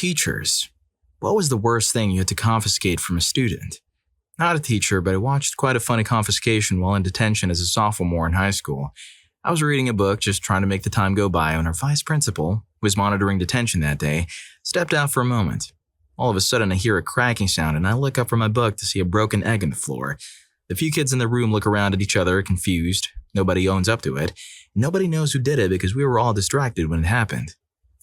Teachers. What was the worst thing you had to confiscate from a student? Not a teacher, but I watched quite a funny confiscation while in detention as a sophomore in high school. I was reading a book, just trying to make the time go by, when our vice principal, who was monitoring detention that day, stepped out for a moment. All of a sudden, I hear a cracking sound, and I look up from my book to see a broken egg on the floor. The few kids in the room look around at each other, confused. Nobody owns up to it. Nobody knows who did it because we were all distracted when it happened.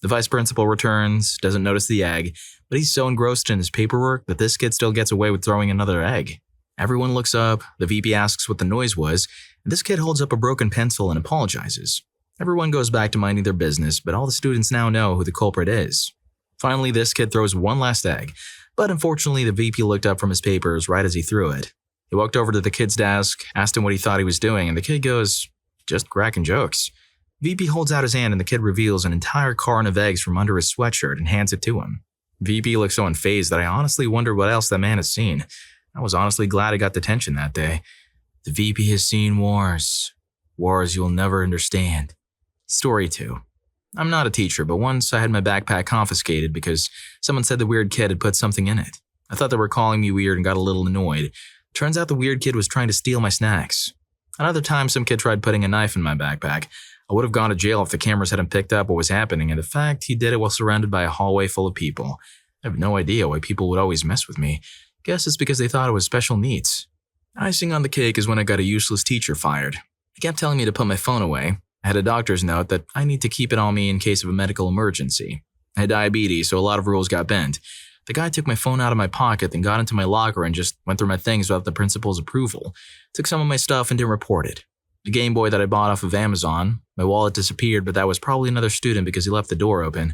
The vice principal returns, doesn't notice the egg, but he's so engrossed in his paperwork that this kid still gets away with throwing another egg. Everyone looks up, the VP asks what the noise was, and this kid holds up a broken pencil and apologizes. Everyone goes back to minding their business, but all the students now know who the culprit is. Finally, this kid throws one last egg, but unfortunately the VP looked up from his papers right as he threw it. He walked over to the kid's desk, asked him what he thought he was doing, and the kid goes, "Just cracking jokes." VP holds out his hand and the kid reveals an entire carton of eggs from under his sweatshirt and hands it to him. VP looks so unfazed that I honestly wonder what else that man has seen. I was honestly glad I got detention that day. The VP has seen wars. Wars you'll never understand. Story 2. I'm not a teacher, but once I had my backpack confiscated because someone said the weird kid had put something in it. I thought they were calling me weird and got a little annoyed. Turns out the weird kid was trying to steal my snacks. Another time, some kid tried putting a knife in my backpack. I would have gone to jail if the cameras hadn't picked up what was happening, and the fact he did it while surrounded by a hallway full of people. I have no idea why people would always mess with me. Guess it's because they thought I was special needs. Icing on the cake is when I got a useless teacher fired. He kept telling me to put my phone away. I had a doctor's note that I need to keep it on me in case of a medical emergency. I had diabetes, so a lot of rules got bent. The guy took my phone out of my pocket, then got into my locker and just went through my things without the principal's approval. Took some of my stuff and didn't report it. The Game Boy that I bought off of Amazon, my wallet disappeared, but that was probably another student because he left the door open.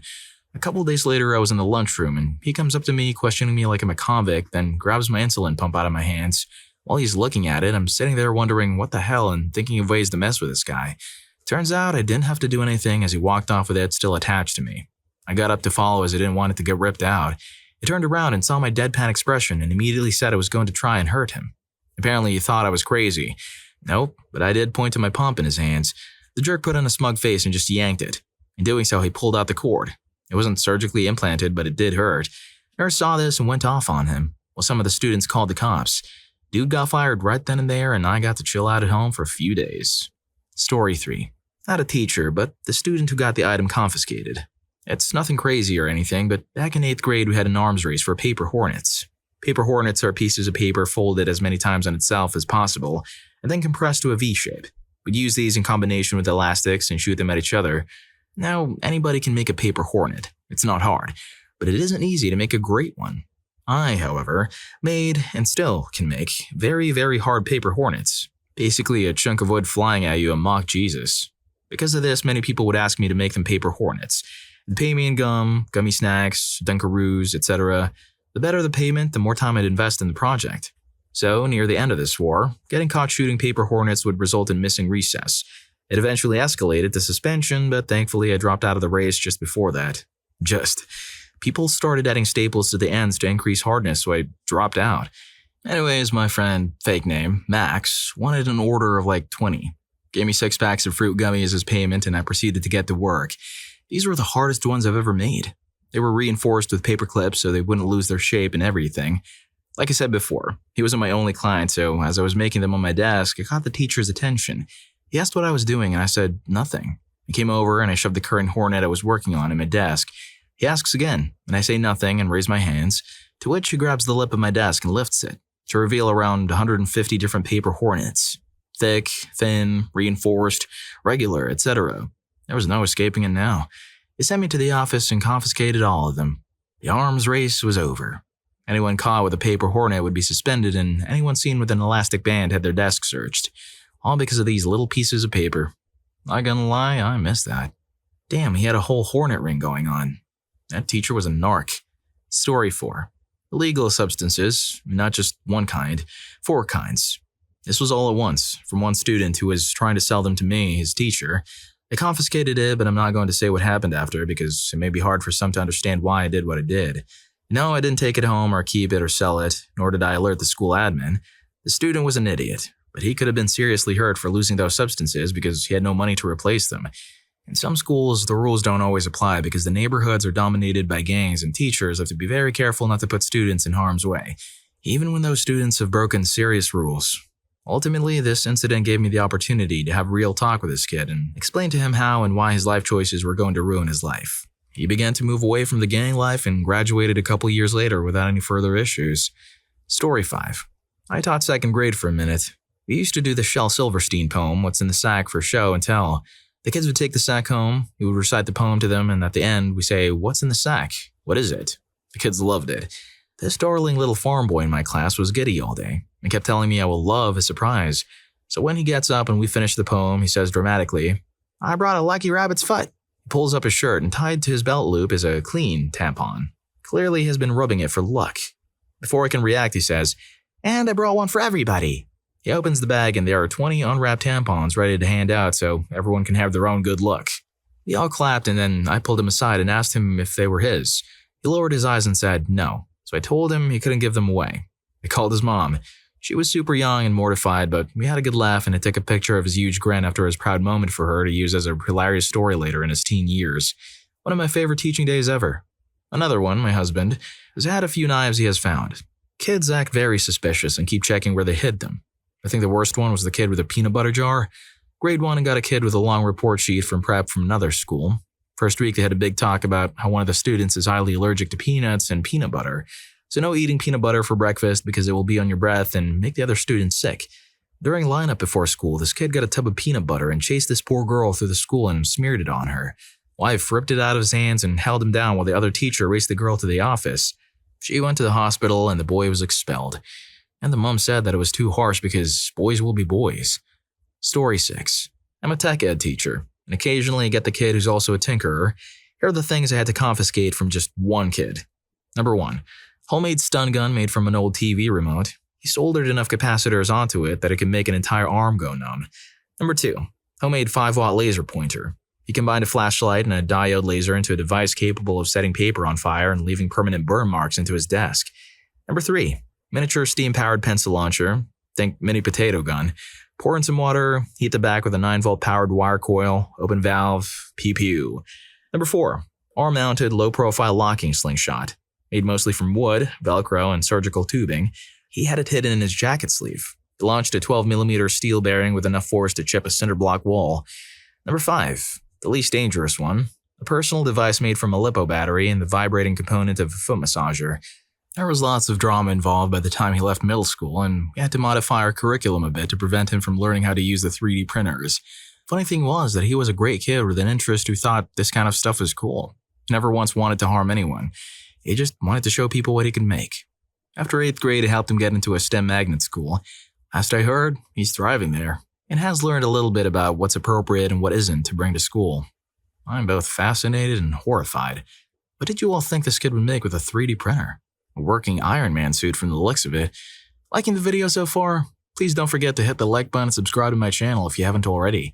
A couple of days later, I was in the lunchroom and he comes up to me questioning me like I'm a convict, then grabs my insulin pump out of my hands. While he's looking at it, I'm sitting there wondering what the hell and thinking of ways to mess with this guy. Turns out I didn't have to do anything as he walked off with it still attached to me. I got up to follow as I didn't want it to get ripped out. He turned around and saw my deadpan expression and immediately said I was going to try and hurt him. Apparently he thought I was crazy. Nope, but I did point to my pump in his hands. The jerk put on a smug face and just yanked it. In doing so, he pulled out the cord. It wasn't surgically implanted, but it did hurt. Nurse saw this and went off on him, while some of the students called the cops. Dude got fired right then and there, and I got to chill out at home for a few days. Story 3. Not a teacher, but the student who got the item confiscated. It's nothing crazy or anything, but back in 8th grade we had an arms race for paper hornets. Paper hornets are pieces of paper folded as many times on itself as possible, and then compressed to a V shape. We'd use these in combination with elastics and shoot them at each other. Now, anybody can make a paper hornet. It's not hard, but it isn't easy to make a great one. I, however, made, and still can make, very, very hard paper hornets. Basically a chunk of wood flying at you and mock Jesus. Because of this, many people would ask me to make them paper hornets. They'd pay me in gum, gummy snacks, Dunkaroos, etc. The better the payment, the more time I'd invest in the project. So, near the end of this war, getting caught shooting paper hornets would result in missing recess. It eventually escalated to suspension, but thankfully I dropped out of the race just before that. People started adding staples to the ends to increase hardness, so I dropped out. Anyways, my friend, fake name, Max, wanted an order of like 20. Gave me 6 packs of fruit gummies as payment, and I proceeded to get to work. These were the hardest ones I've ever made. They were reinforced with paper clips so they wouldn't lose their shape and everything. Like I said before, he wasn't my only client, so as I was making them on my desk, I caught the teacher's attention. He asked what I was doing, and I said nothing. He came over and I shoved the current hornet I was working on in my desk. He asks again, and I say nothing and raise my hands, to which he grabs the lip of my desk and lifts it, to reveal around 150 different paper hornets. Thick, thin, reinforced, regular, etc. There was no escaping it now. He sent me to the office and confiscated all of them. The arms race was over. Anyone caught with a paper hornet would be suspended, and anyone seen with an elastic band had their desk searched. All because of these little pieces of paper. Not gonna lie, I missed that. Damn, he had a whole hornet ring going on. That teacher was a narc. Story 4. Illegal substances, not just one kind, 4 kinds. This was all at once, from one student who was trying to sell them to me, his teacher. They confiscated it, but I'm not going to say what happened after because it may be hard for some to understand why I did what I did. No, I didn't take it home or keep it or sell it, nor did I alert the school admin. The student was an idiot, but he could have been seriously hurt for losing those substances because he had no money to replace them. In some schools, the rules don't always apply because the neighborhoods are dominated by gangs and teachers have to be very careful not to put students in harm's way, even when those students have broken serious rules. Ultimately, this incident gave me the opportunity to have a real talk with this kid and explain to him how and why his life choices were going to ruin his life. He began to move away from the gang life and graduated a couple years later without any further issues. Story 5. I taught second grade for a minute. We used to do the Shel Silverstein poem, What's in the Sack, for show and tell. The kids would take the sack home, we would recite the poem to them, and at the end, we say, "What's in the sack? What is it?" The kids loved it. This darling little farm boy in my class was giddy all day and kept telling me I will love his surprise. So when he gets up and we finish the poem, he says dramatically, "I brought a lucky rabbit's foot." He pulls up his shirt and tied to his belt loop is a clean tampon. Clearly he has been rubbing it for luck. Before I can react, he says, "And I brought one for everybody." He opens the bag and there are 20 unwrapped tampons ready to hand out so everyone can have their own good luck. We all clapped and then I pulled him aside and asked him if they were his. He lowered his eyes and said no, so I told him he couldn't give them away. I called his mom. She was super young and mortified, but we had a good laugh and I took a picture of his huge grin after his proud moment for her to use as a hilarious story later in his teen years. One of my favorite teaching days ever. Another one, my husband, has had a few knives he has found. Kids act very suspicious and keep checking where they hid them. I think the worst one was the kid with a peanut butter jar. Grade 1 and got a kid with a long report sheet from prep from another school. First week they had a big talk about how one of the students is highly allergic to peanuts and peanut butter. So no eating peanut butter for breakfast because it will be on your breath and make the other students sick. During lineup before school, this kid got a tub of peanut butter and chased this poor girl through the school and smeared it on her. Wife ripped it out of his hands and held him down while the other teacher raced the girl to the office. She went to the hospital and the boy was expelled. And the mom said that it was too harsh because boys will be boys. Story 6. I'm a tech ed teacher, and occasionally I get the kid who's also a tinkerer. Here are the things I had to confiscate from just one kid. Number 1. Homemade stun gun made from an old TV remote. He soldered enough capacitors onto it that it could make an entire arm go numb. Number 2. Homemade 5-watt laser pointer. He combined a flashlight and a diode laser into a device capable of setting paper on fire and leaving permanent burn marks into his desk. Number 3. Miniature steam-powered pencil launcher, think mini potato gun. Pour in some water, heat the back with a 9-volt powered wire coil, open valve, pew. Number 4. Arm-mounted low-profile locking slingshot. Made mostly from wood, Velcro, and surgical tubing. He had it hidden in his jacket sleeve. It launched a 12mm steel bearing with enough force to chip a cinder block wall. Number 5. The least dangerous one. A personal device made from a lipo battery and the vibrating component of a foot massager. There was lots of drama involved by the time he left middle school, and we had to modify our curriculum a bit to prevent him from learning how to use the 3D printers. Funny thing was that he was a great kid with an interest who thought this kind of stuff was cool. Never once wanted to harm anyone. He just wanted to show people what he could make. After 8th grade, I helped him get into a STEM magnet school. Last I heard, he's thriving there, and has learned a little bit about what's appropriate and what isn't to bring to school. I'm both fascinated and horrified. What did you all think this kid would make with a 3D printer? A working Iron Man suit from the looks of it. Liking the video so far? Please don't forget to hit the like button and subscribe to my channel if you haven't already.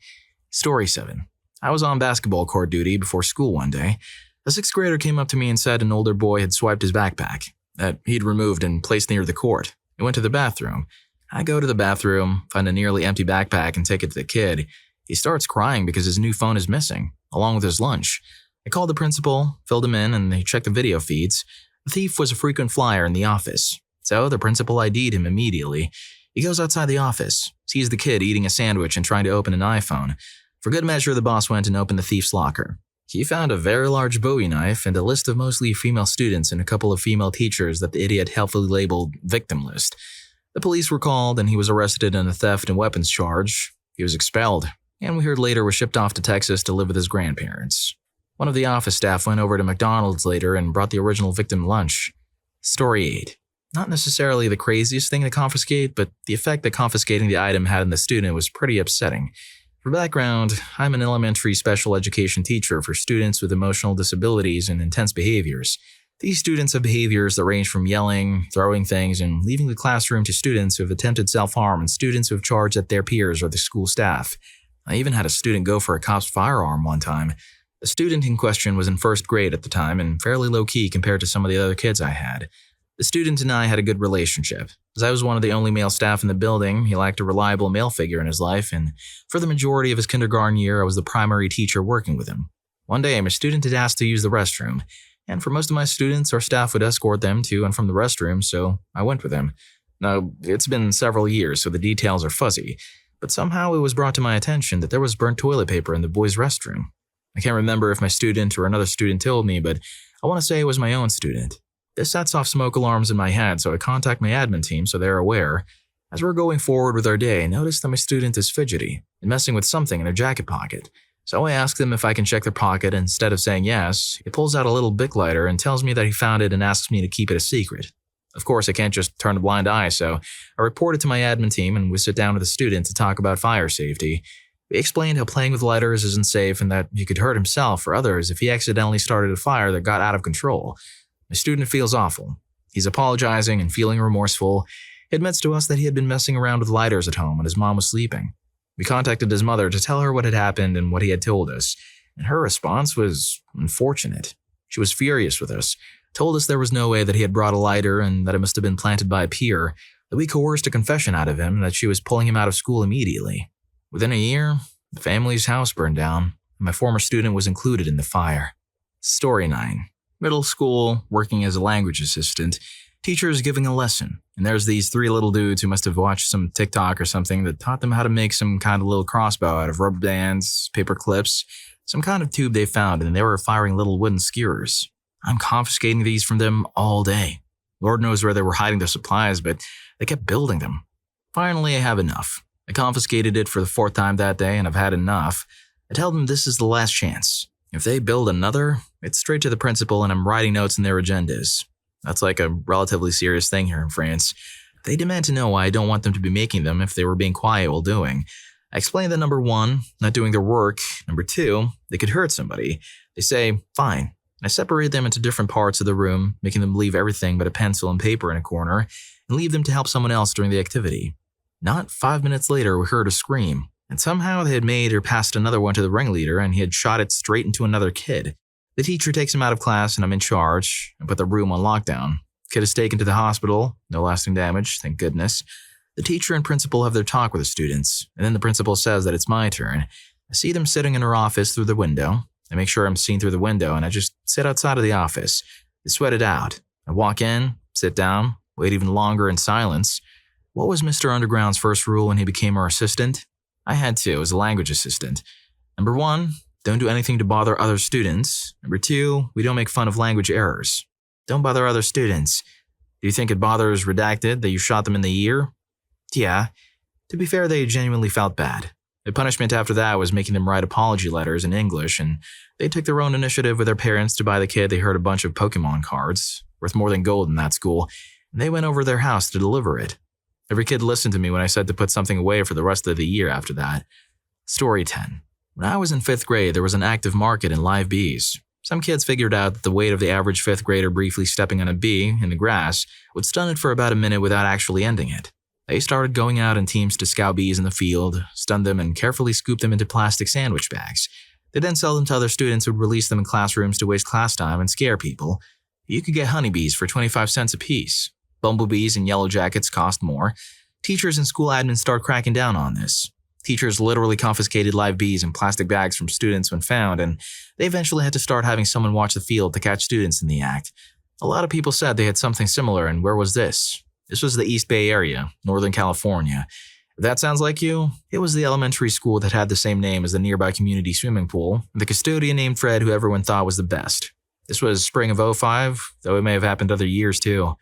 Story 7. I was on basketball court duty before school one day. A 6th grader came up to me and said an older boy had swiped his backpack that he'd removed and placed near the court. He went to the bathroom. I go to the bathroom, find a nearly empty backpack and take it to the kid. He starts crying because his new phone is missing, along with his lunch. I called the principal, filled him in, and they checked the video feeds. The thief was a frequent flyer in the office, so the principal ID'd him immediately. He goes outside the office, sees the kid eating a sandwich and trying to open an iPhone. For good measure, the boss went and opened the thief's locker. He found a very large Bowie knife and a list of mostly female students and a couple of female teachers that the idiot helpfully labeled victim list. The police were called and he was arrested on a theft and weapons charge. He was expelled, and we heard later was shipped off to Texas to live with his grandparents. One of the office staff went over to McDonald's later and brought the original victim lunch. Story 8. Not necessarily the craziest thing to confiscate, but the effect that confiscating the item had on the student was pretty upsetting. For background, I'm an elementary special education teacher for students with emotional disabilities and intense behaviors. These students have behaviors that range from yelling, throwing things, and leaving the classroom to students who have attempted self-harm and students who have charged at their peers or the school staff. I even had a student go for a cop's firearm one time. The student in question was in 1st grade at the time and fairly low-key compared to some of the other kids I had. The student and I had a good relationship. As I was one of the only male staff in the building, he lacked a reliable male figure in his life, and for the majority of his kindergarten year, I was the primary teacher working with him. One day, my student had asked to use the restroom, and for most of my students, our staff would escort them to and from the restroom, so I went with him. Now, it's been several years, so the details are fuzzy, but somehow it was brought to my attention that there was burnt toilet paper in the boys' restroom. I can't remember if my student or another student told me, but I want to say it was my own student. This sets off smoke alarms in my head, so I contact my admin team so they're aware. As we're going forward with our day, I notice that my student is fidgety and messing with something in their jacket pocket. So I ask them if I can check their pocket, and instead of saying yes, he pulls out a little Bic lighter and tells me that he found it and asks me to keep it a secret. Of course, I can't just turn a blind eye, so I report it to my admin team and we sit down with the student to talk about fire safety. We explained how playing with lighters isn't safe and that he could hurt himself or others if he accidentally started a fire that got out of control. My student feels awful. He's apologizing and feeling remorseful. He admits to us that he had been messing around with lighters at home when his mom was sleeping. We contacted his mother to tell her what had happened and what he had told us, and her response was unfortunate. She was furious with us, told us there was no way that he had brought a lighter and that it must have been planted by a peer, that we coerced a confession out of him and that she was pulling him out of school immediately. Within a year, the family's house burned down, and my former student was included in the fire. Story 9. Middle school, working as a language assistant. Teacher is giving a lesson, and there's these 3 little dudes who must have watched some TikTok or something that taught them how to make some kind of little crossbow out of rubber bands, paper clips, some kind of tube they found, and they were firing little wooden skewers. I'm confiscating these from them all day. Lord knows where they were hiding their supplies, but they kept building them. Finally, I have enough. I confiscated it for the 4th time that day, and I've had enough. I tell them this is the last chance. If they build another, it's straight to the principal and I'm writing notes in their agendas. That's like a relatively serious thing here in France. They demand to know why I don't want them to be making them if they were being quiet while doing. I explain that number 1, not doing their work. Number 2, they could hurt somebody. They say, fine. And I separate them into different parts of the room, making them leave everything but a pencil and paper in a corner, and leave them to help someone else during the activity. Not 5 minutes later, we heard a scream. And somehow they had made or passed another one to the ringleader and he had shot it straight into another kid. The teacher takes him out of class and I'm in charge and put the room on lockdown. Kid is taken to the hospital, no lasting damage, thank goodness. The teacher and principal have their talk with the students, and then the principal says that it's my turn. I see them sitting in her office through the window. I make sure I'm seen through the window and I just sit outside of the office. They sweat it out. I walk in, sit down, wait even longer in silence. What was Mr. Underground's first rule when he became our assistant? I had to as a language assistant. Number 1, don't do anything to bother other students. Number 2, we don't make fun of language errors. Don't bother other students. Do you think it bothers Redacted that you shot them in the ear? Yeah. To be fair, they genuinely felt bad. The punishment after that was making them write apology letters in English, and they took their own initiative with their parents to buy the kid they heard a bunch of Pokemon cards, worth more than gold in that school, and they went over to their house to deliver it. Every kid listened to me when I said to put something away for the rest of the year after that. Story 10. When I was in 5th grade, there was an active market in live bees. Some kids figured out that the weight of the average 5th grader briefly stepping on a bee in the grass would stun it for about a minute without actually ending it. They started going out in teams to scout bees in the field, stun them, and carefully scoop them into plastic sandwich bags. They then sell them to other students who would release them in classrooms to waste class time and scare people. You could get honeybees for 25 cents apiece. Bumblebees and yellow jackets cost more. Teachers and school admins start cracking down on this. Teachers literally confiscated live bees in plastic bags from students when found, and they eventually had to start having someone watch the field to catch students in the act. A lot of people said they had something similar, and where was this? This was the East Bay Area, Northern California. If that sounds like you, it was the elementary school that had the same name as the nearby community swimming pool, and the custodian named Fred who everyone thought was the best. This was spring of '05, though it may have happened other years too.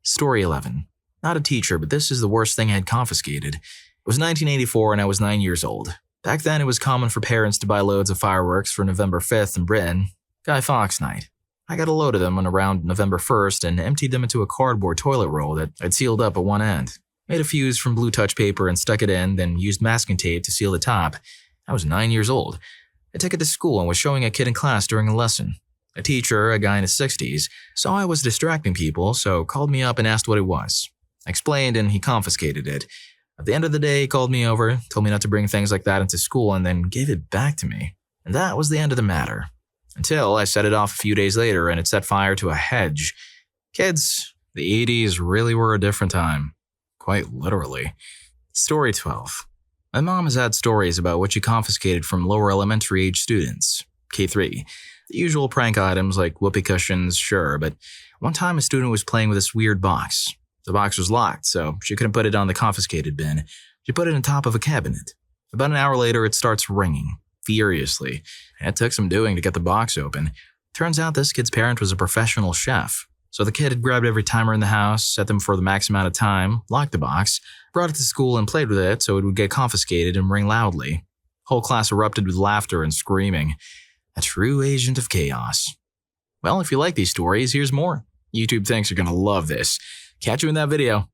Story 11. Not a teacher, but this is the worst thing I had confiscated. It was 1984 and I was 9 years old. Back then it was common for parents to buy loads of fireworks for November 5th in Britain, Guy Fawkes Night. I got a load of them on around November 1st and emptied them into a cardboard toilet roll that I'd sealed up at one end. Made a fuse from blue touch paper and stuck it in, then used masking tape to seal the top. I was 9 years old. I took it to school and was showing a kid in class during a lesson. A teacher, a guy in his 60s, saw I was distracting people, so called me up and asked what it was. I explained and he confiscated it. At the end of the day, he called me over, told me not to bring things like that into school, and then gave it back to me. And that was the end of the matter. Until I set it off a few days later and it set fire to a hedge. Kids, the 80s really were a different time. quite literally. Story 12. My mom has had stories about what she confiscated from lower elementary age students, K3. The usual prank items like whoopee cushions, sure, but one time a student was playing with this weird box. The box was locked, so she couldn't put it on the confiscated bin. She put it on top of a cabinet. About an hour later, it starts ringing, furiously. It took some doing to get the box open. Turns out this kid's parent was a professional chef. So the kid had grabbed every timer in the house, set them for the max amount of time, locked the box, brought it to school and played with it so it would get confiscated and ring loudly. Whole class erupted with laughter and screaming. A true agent of chaos. Well, if you like these stories, here's more. YouTube thinks you're gonna love this. Catch you in that video.